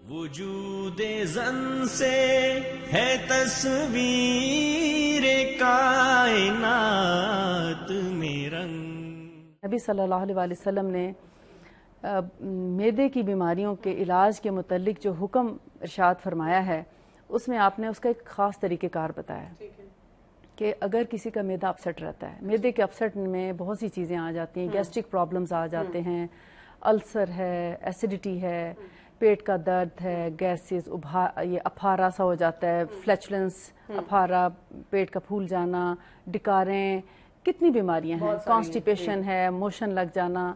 وجود زن سے ہے تصویر کائنات میں رنگ. نبی صلی اللہ علیہ وسلم نے معدے کی بیماریوں کے علاج کے متعلق جو حکم ارشاد فرمایا ہے اس میں آپ نے اس کا ایک خاص طریقہ کار بتایا کہ اگر کسی کا معدہ اپسٹ رہتا ہے، معدے کے اپسٹ میں بہت سی چیزیں آ جاتی ہیں، گیسٹرک پرابلمز آ جاتے ہیں، السر ہے، ایسیڈیٹی ہے، پیٹ کا درد ہے، گیسز، یہ اپھارا سا ہو جاتا ہے، فلیچلنس، اپھارا، پیٹ کا پھول جانا، ڈکاریں، کتنی بیماریاں ہیں، کانسٹیپیشن ہے، موشن لگ جانا،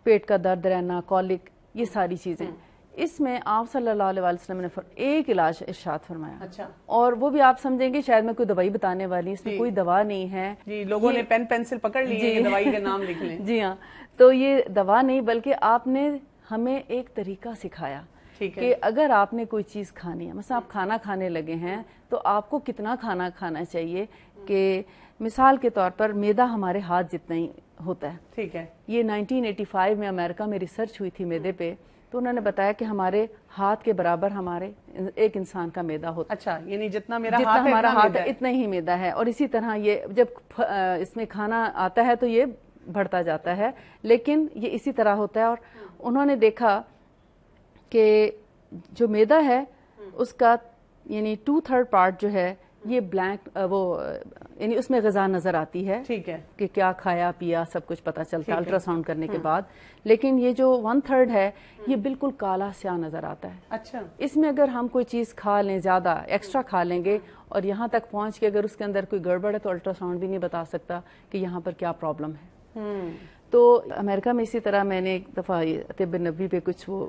پیٹ کا درد رہنا، کولک، یہ ساری چیزیں. اس میں آپ صلی اللہ علیہ وسلم نے ایک علاج ارشاد فرمایا. اچھا. اور وہ بھی آپ سمجھیں گے شاید میں کوئی دوائی بتانے والی، اس میں کوئی دوا نہیں ہے. جی، لوگوں نے پین پینسل پکڑ لی ہے، دوائی کا نام لکھ لیں. جی ہاں، تو یہ دوا نہیں بلکہ آپ نے ہمیں ایک طریقہ سکھایا کہ اگر آپ نے کوئی چیز کھانی ہے، مثلا آپ کھانا کھانے لگے ہیں تو آپ کو کتنا کھانا کھانا چاہیے. کہ مثال کے طور پر معدہ ہمارے ہاتھ جتنا ہی ہوتا ہے. ٹھیک ہے. یہ 1985 میں امریکہ میں ریسرچ ہوئی تھی معدے پہ، تو انہوں نے بتایا کہ ہمارے ہاتھ کے برابر ہمارے ایک انسان کا معدہ ہوتا ہے. اچھا، یعنی جتنا میرا جتنا ہاتھ ہے ہمارا ہاتھ ہے اتنا ہی معدہ ہے. اور اسی طرح یہ جب اس میں کھانا آتا ہے تو یہ بڑھتا جاتا ہے، لیکن یہ اسی طرح ہوتا ہے. اور انہوں نے دیکھا کہ جو معدہ ہے اس کا یعنی 2/3 پارٹ جو ہے یہ بلینک، وہ یعنی اس میں غذا نظر آتی ہے. ٹھیک ہے. کہ کیا کھایا پیا سب کچھ پتہ چلتا ہے الٹرا ساؤنڈ کرنے کے بعد. لیکن یہ جو 1/3 ہے یہ بالکل کالا سیاہ نظر آتا ہے. اچھا. اس میں اگر ہم کوئی چیز کھا لیں، زیادہ ایکسٹرا کھا لیں گے اور یہاں تک پہنچ کے اگر اس کے اندر کوئی گڑبڑ ہے تو الٹرا ساؤنڈ بھی نہیں بتا سکتا کہ یہاں پر کیا پرابلم ہے. تو امریکہ میں اسی طرح میں نے ایک دفعہ طب نبوی پہ کچھ وہ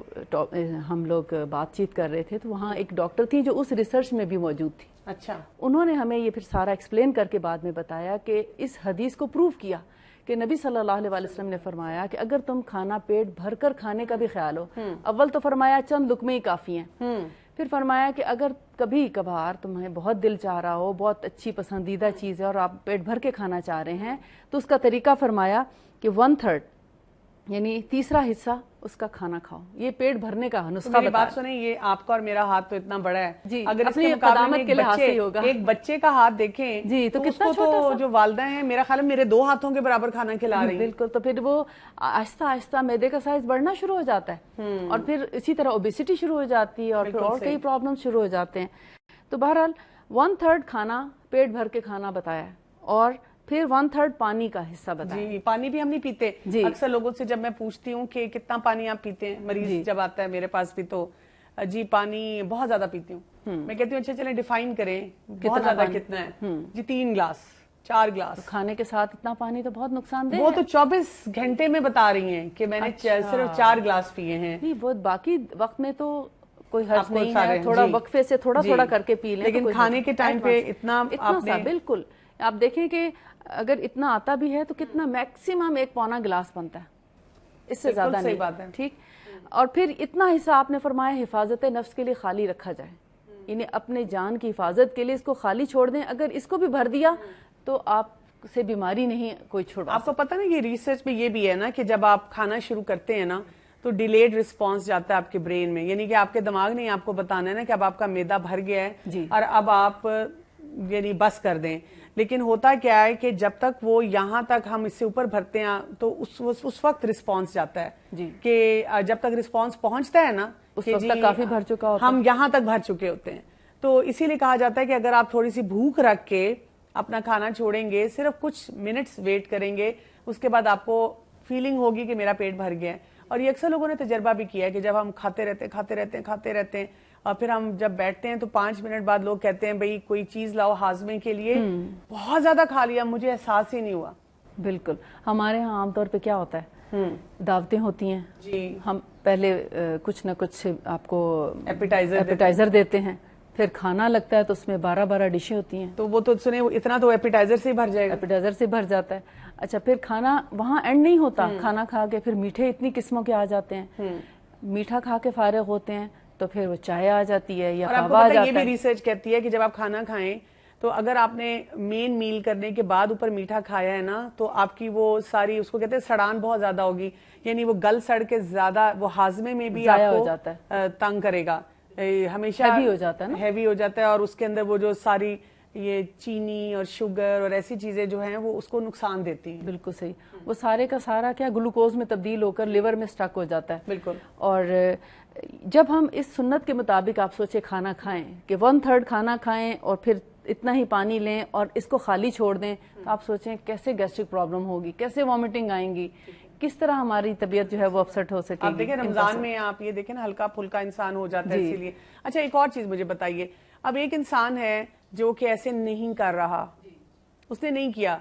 ہم لوگ بات چیت کر رہے تھے، تو وہاں ایک ڈاکٹر تھی جو اس ریسرچ میں بھی موجود تھی. اچھا. انہوں نے ہمیں یہ پھر سارا ایکسپلین کر کے بعد میں بتایا کہ اس حدیث کو پروف کیا کہ نبی صلی اللہ علیہ وسلم نے فرمایا کہ اگر تم کھانا پیٹ بھر کر کھانے کا بھی خیال ہو، اول تو فرمایا چند لقمے ہی کافی ہیں. پھر فرمایا کہ اگر کبھی کبھار تمہیں بہت دل چاہ رہا ہو، بہت اچھی پسندیدہ چیز ہے اور آپ پیٹ بھر کے کھانا چاہ رہے ہیں، تو اس کا طریقہ فرمایا کہ 1/3 یعنی تیسرا حصہ اس کا کھانا کھاؤ. یہ پیٹ بھرنے کا نسخہ میری بات سنیں، یہ آپ کا اور میرا ہاتھ تو اتنا بڑا ہے. جی، اگر اس کے مقابلے میں ایک بچے کا ہاتھ دیکھیں جی تو اس کو تو جو والدہ ہیں میرا خیال ہے میرے 2 ہاتھوں کے برابر کھانا کھلا رہی ہیں. بالکل. تو پھر وہ آہستہ آہستہ معدے کا سائز بڑھنا شروع ہو جاتا ہے اور پھر اسی طرح اوبیسٹی شروع ہو جاتی ہے اور پھر اور کئی پرابلم شروع ہو جاتے ہیں. تو بہرحال 1/3 کھانا پیٹ بھر کے کھانا بتایا اور پھر 1/3 پانی کا حصہ بتایا. جی، پانی بھی ہم نہیں پیتے. اکثر لوگوں سے جب میں پوچھتی ہوں کہ کتنا پانی آپ پیتے ہیں، مریض جب آتا ہے میرے پاس بھی تو جی پانی بہت زیادہ پیتی ہوں. میں کہتی ہوں اچھا چلیں ڈیفائن کریں بہت زیادہ کتنا ہے. جی 3 گلاس 4 گلاس. کھانے کے ساتھ اتنا پانی تو بہت نقصان دہ ہے. وہ تو 24 گھنٹے میں بتا رہی ہیں کہ میں نے صرف 4 گلاس پیے ہیں. نہیں، وہ باقی وقت میں تو کوئی حرج نہیں ہے، تھوڑا وقفے سے تھوڑا تھوڑا کر کے پی لیں. لیکن کھانے کے ٹائم پہ اتنا سا بالکل آپ دیکھیں کہ اگر اتنا آتا بھی ہے تو کتنا میکسیمم 1 گلاس بنتا ہے، اس سے زیادہ نہیں. بات ہے. ٹھیک. اور پھر اتنا حصہ آپ نے فرمایا حفاظت نفس کے لیے خالی رکھا جائے، یعنی اپنے جان کی حفاظت کے لیے اس کو خالی چھوڑ دیں. اگر اس کو بھی بھر دیا تو آپ سے بیماری نہیں کوئی چھوڑا. آپ کو پتہ نا یہ ریسرچ میں یہ بھی ہے نا کہ جب آپ کھانا شروع کرتے ہیں نا تو ڈیلیڈ رسپانس جاتا ہے آپ کے برین میں، یعنی کہ آپ کے دماغ نے آپ کو بتانا ہے نا کہ اب آپ کا معدہ بھر گیا ہے اور اب آپ یعنی بس کر دیں. لیکن ہوتا کیا ہے کہ جب تک وہ یہاں تک ہم اس سے اوپر بھرتے ہیں تو اس وقت رسپانس جاتا ہے کہ جب تک رسپانس پہنچتا ہے نا اس وقت تک کافی بھر چکا ہوتا ہے، ہم یہاں تک بھر چکے ہوتے ہیں. تو اسی لیے کہا جاتا ہے کہ اگر آپ تھوڑی سی بھوک رکھ کے اپنا کھانا چھوڑیں گے، صرف کچھ منٹس ویٹ کریں گے، اس کے بعد آپ کو فیلنگ ہوگی کہ میرا پیٹ بھر گیا ہے. اور یہ اکثر لوگوں نے تجربہ بھی کیا ہے کہ جب ہم کھاتے رہتے ہیں اور پھر ہم جب بیٹھتے ہیں تو 5 منٹ بعد لوگ کہتے ہیں بھئی کوئی چیز لاؤ ہاضمے کے لیے، بہت زیادہ کھا لیا مجھے احساس ہی نہیں ہوا. بالکل. ہمارے ہاں عام طور پہ کیا ہوتا ہے، دعوتیں ہوتی ہیں جی، ہم پہلے کچھ نہ کچھ آپ کو ایپیٹائزر دیتے ہیں، پھر کھانا لگتا ہے تو اس میں 12 ڈشیں ہوتی ہیں. تو وہ تو سنیں اتنا تو ایپیٹائزر سے بھر جائے گا. ایپیٹائزر سے بھر جاتا ہے. اچھا پھر کھانا وہاں اینڈ نہیں ہوتا، کھانا کھا کے پھر میٹھے اتنی قسموں کے آ جاتے ہیں، میٹھا کھا کے فارغ ہوتے ہیں تو پھر وہ چائے آ جاتی ہے یا کہوہ آ جاتا ہے. یہ بھی ریسرچ کہتی ہے کہ جب آپ کھانا کھائیں تو اگر آپ نے مین میل کرنے کے بعد اوپر میٹھا کھایا ہے نا تو آپ کی وہ ساری اس کو کہتے ہیں سڑان بہت زیادہ ہوگی، یعنی وہ گل سڑ کے زیادہ وہ ہاضمے میں بھی آپ کو تنگ کرے گا، ہمیشہ ہیوی ہو جاتا ہے نا، ہیوی ہو جاتا ہے، اور اس کے اندر وہ جو ساری یہ چینی اور شوگر اور ایسی چیزیں جو ہیں وہ اس کو نقصان دیتی ہیں. بالکل صحیح. وہ سارے کا سارا کیا گلوکوز میں تبدیل ہو کر لیور میں سٹک ہو جاتا ہے. بالکل. اور جب ہم اس سنت کے مطابق آپ سوچے کھانا کھائیں کہ 1/3 کھانا کھائیں اور پھر اتنا ہی پانی لیں اور اس کو خالی چھوڑ دیں، تو آپ سوچیں کیسے گیسٹرک پرابلم ہوگی، کیسے وامٹنگ آئیں گی، کس طرح ہماری طبیعت جو ہے وہ اپسٹ ہو سکے گی. آپ دیکھیں رمضان میں آپ یہ دیکھیں نا ہلکا پھلکا انسان ہو جاتا ہے اسی لیے. اچھا ایک اور چیز مجھے بتائیے، اب ایک انسان ہے جو کہ ایسے نہیں کر رہا، اس نے نہیں کیا،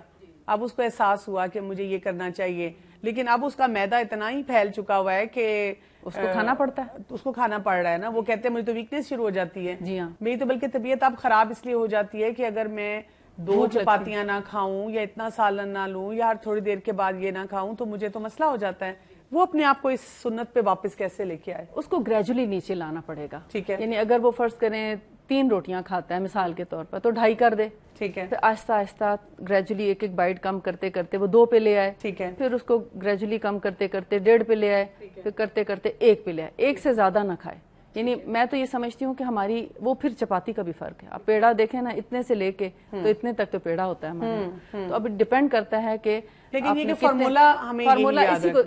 اب اس کو احساس ہوا کہ مجھے یہ کرنا چاہیے، لیکن اب اس کا میدا اتنا ہی پھیل چکا ہوا ہے کہ اس کو کھانا پڑتا ہے، اس کو کھانا پڑ رہا ہے نا. وہ کہتے ہیں مجھے تو ویکنیس شروع ہو جاتی ہے. جی ہاں. میری تو بلکہ طبیعت اب خراب اس لیے ہو جاتی ہے کہ اگر میں 2 چپاتیاں نہ کھاؤں یا اتنا سالن نہ لوں یا تھوڑی دیر کے بعد یہ نہ کھاؤں تو مجھے تو مسئلہ ہو جاتا ہے. وہ اپنے آپ کو اس سنت پہ واپس کیسے لے کے آئے؟ اس کو گریجولی نیچے لانا پڑے گا. ٹھیک ہے. یعنی اگر وہ فرض کریں 3 روٹیاں کھاتا ہے مثال کے طور پر تو 2.5 کر دے. ٹھیک ہے. پھر آہستہ آہستہ گریجولی ایک بائٹ کم کرتے کرتے وہ 2 پہ لے آئے. ٹھیک ہے. پھر اس کو گریجولی کم کرتے کرتے 1.5 پہ لے آئے. پھر کرتے کرتے 1 پہ لے آئے. 1 سے زیادہ نہ کھائے. یعنی میں تو یہ سمجھتی ہوں کہ ہماری وہ پھر چپاتی کا بھی فرق ہے. اب پیڑا دیکھیں نا اتنے سے لے کے تو اتنے تک تو پیڑا ہوتا ہے ہمارا. تو اب ڈیپینڈ کرتا ہے کہ لیکن یہ فارمولا ہمیں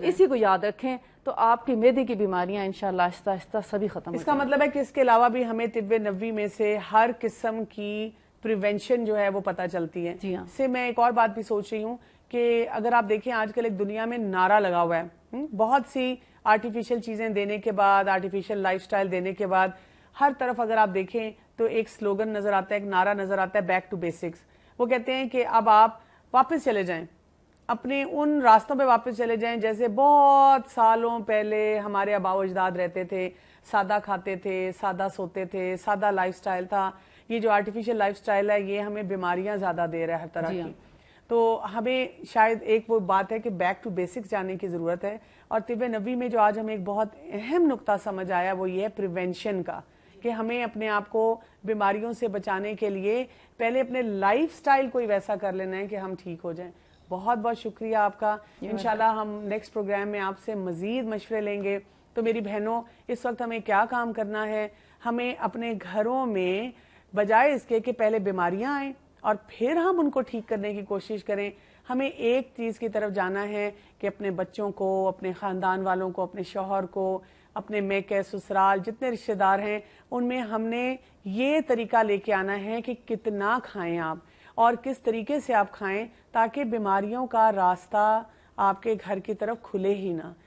اسی کو یاد رکھیں تو آپ کی معدے کی بیماریاں انشاءاللہ آہستہ آہستہ سبھی ختم ہو جائیں. اس کا مطلب ہے کہ اس کے علاوہ بھی ہمیں طب نبوی میں سے ہر قسم کی پریونشن جو ہے وہ پتہ چلتی ہے. جی ہاں. سے میں ایک اور بات بھی سوچ رہی ہوں کہ اگر آپ دیکھیں آج کل ایک دنیا میں نعرہ لگا ہوا ہے، بہت سی آرٹیفیشل چیزیں دینے کے بعد، آرٹیفیشل لائف سٹائل دینے کے بعد ہر طرف اگر آپ دیکھیں تو ایک سلوگن نظر آتا ہے، ایک نعرہ نظر آتا ہے، بیک ٹو بیسکس. وہ کہتے ہیں کہ اب آپ واپس چلے جائیں، اپنے ان راستوں پہ واپس چلے جائیں جیسے بہت سالوں پہلے ہمارے آباء و اجداد رہتے تھے. سادہ کھاتے تھے، سادہ سوتے تھے، سادہ لائف سٹائل تھا. یہ جو آرٹیفیشل لائف سٹائل ہے یہ ہمیں بیماریاں زیادہ دے رہا ہے ہر طرح کی. تو ہمیں شاید ایک وہ بات ہے کہ بیک ٹو بیسکس جانے کی ضرورت ہے. اور طب نبوی میں جو آج ہمیں ایک بہت اہم نقطہ سمجھ آیا وہ یہ ہے پریونشن کا، کہ ہمیں اپنے آپ کو بیماریوں سے بچانے کے لیے پہلے اپنے لائف سٹائل کو ہی ویسا کر لینا ہے کہ ہم ٹھیک ہو جائیں. بہت بہت شکریہ آپ کا. انشاءاللہ ہم نیکسٹ پروگرام میں آپ سے مزید مشورے لیں گے. تو میری بہنوں اس وقت ہمیں کیا کام کرنا ہے؟ ہمیں اپنے گھروں میں بجائے اس کے کہ پہلے بیماریاں آئیں اور پھر ہم ان کو ٹھیک کرنے کی کوشش کریں، ہمیں ایک چیز کی طرف جانا ہے کہ اپنے بچوں کو، اپنے خاندان والوں کو، اپنے شوہر کو، اپنے میکے سسرال جتنے رشتہ دار ہیں ان میں ہم نے یہ طریقہ لے کے آنا ہے کہ کتنا کھائیں آپ اور کس طریقے سے آپ کھائیں تاکہ بیماریوں کا راستہ آپ کے گھر کی طرف کھلے ہی نہ.